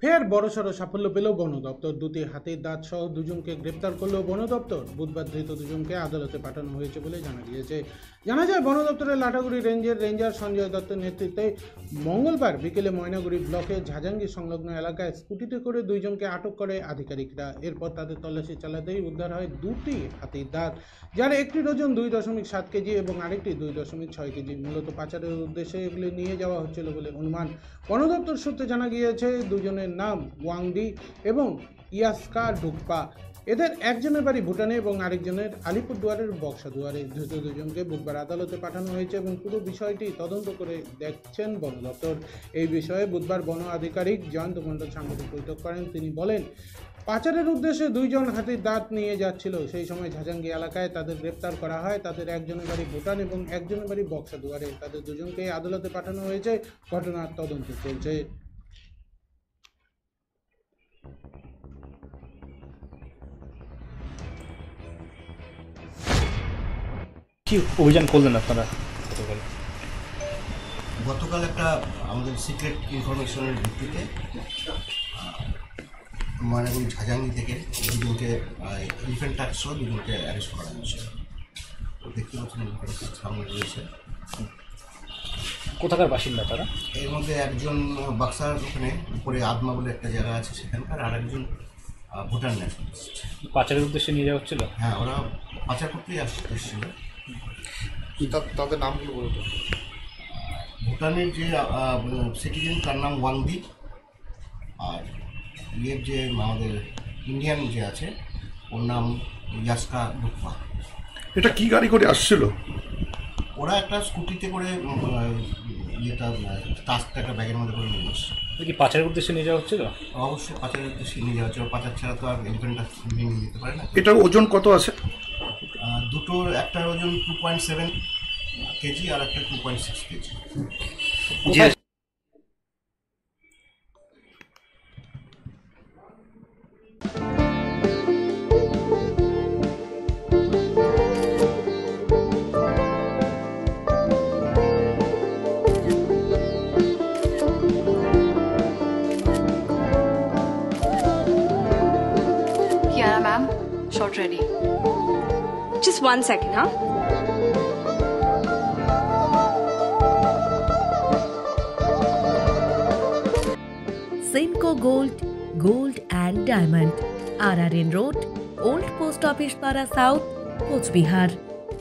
ফের বড়সড় সাফল্য পেল বন দপ্তর। দুটি হাতির দাঁত সহ দুজনকে গ্রেপ্তার করল বন দপ্তর। বুধবার ধৃত দুজনকে আদালতে পাঠানো হয়েছে বলে জানা গিয়েছে। জানা যায়, বন দপ্তরের লাটাগুড়ি রেঞ্জের রেঞ্জার সঞ্জয় দত্তের নেতৃত্বে মঙ্গলবার বিকেলে ময়নাগুড়ি ব্লকের ঝাজাঙ্গি সংলগ্ন এলাকায় স্কুটিতে করে দুইজনকে আটক করে আধিকারিকরা। এরপর তাদের তল্লাশি চালাতেই উদ্ধার হয় দুটি হাতির দাঁত, যার একটির ওজন 2.7 কেজি এবং আরেকটি 2.6 কেজি। মূলত পাচারের উদ্দেশ্যে এগুলি নিয়ে যাওয়া হচ্ছিল বলে অনুমান। বন দপ্তর সূত্রে জানা গিয়েছে, দুজনের নাম ওয়াংডি এবং ইয়াস্কা ডুকপা। এদের একজনের বাড়ি ভুটানে এবং আরেকজনের আলিপুরদুয়ারের বক্সাদুয়ারে। ধৃত দুজনকে বুধবার আদালতে পাঠানো হয়েছে এবং পুরো বিষয়টি তদন্ত করে দেখছেন বন দপ্তর। এই বিষয়ে বুধবার বন আধিকারিক জয়ন্ত মণ্ডল সাংবাদিক বৈঠক করেন। তিনি বলেন, পাচারের উদ্দেশ্যে দুইজন হাতির দাঁত নিয়ে যাচ্ছিল। সেই সময় ঝাজাঙ্গি এলাকায় তাদের গ্রেপ্তার করা হয়। তাদের একজনের বাড়ি ভুটান এবং একজনের বাড়ি বক্সাদুয়ারে। তাদের দুজনকে আদালতে পাঠানো হয়েছে। ঘটনার তদন্ত চলছে। কি অভিযান করলেন আপনারা গতকাল? একটা আমাদের সিক্রেট ইনফরমেশনের ভিত্তিতে ময়নাগুড়ি ঝাজাঙ্গি থেকে দুজনকে এলিফ্যান্ট ট্যাক্স সহ দুজনকে অ্যারেস্ট করা হয়েছে। দেখতে পাচ্ছেন এলিফ্যান্ট ট্যাক্স সামনে রয়েছে। কোথাকার বাসিন্দা তারা? এর মধ্যে একজন বাক্সার ওখানে উপরে আদমা বলে একটা জায়গা আছে সেখানকার, আর একজন ভুটান ন্যাশনালিস্ট। পাচারের উদ্দেশ্যে নিয়ে যাওয়া হচ্ছিল? হ্যাঁ, ওরা পাচার করতেই এসেছিল। তাদের নামগুলো বলতো। ভুটানের যে সিটিজেন তার নাম ওয়াংদি, আর ইয়ের যে আমাদের ইন্ডিয়ান যে আছে ওর নাম ইয়াস্কা ডুকপা। এটা কি গাড়ি করে আসছিল? ওরা একটা স্কুটিতে করে ইয়েটা টাস্কটা একটা ব্যাগের মধ্যে করে নিয়ে আসছে। কি পাচারের উদ্দেশ্যে নিয়ে যাওয়া হচ্ছিল? অবশ্যই পাচারের উদ্দেশ্যে নিয়ে যাওয়া হচ্ছে। পাচার ছাড়া তো আর এলিফ্যান্টটা নিয়ে যেতে পারে না। এটার ওজন কত আছে? দুটোর একটার ওজন 2.7 কেজি আর একটা 2.6 KG. Kiara ma'am, shot ready. Just 1 second, huh? Senco Gold and Diamond, RRN Road, Old Post Office Para South, Coach Bihar.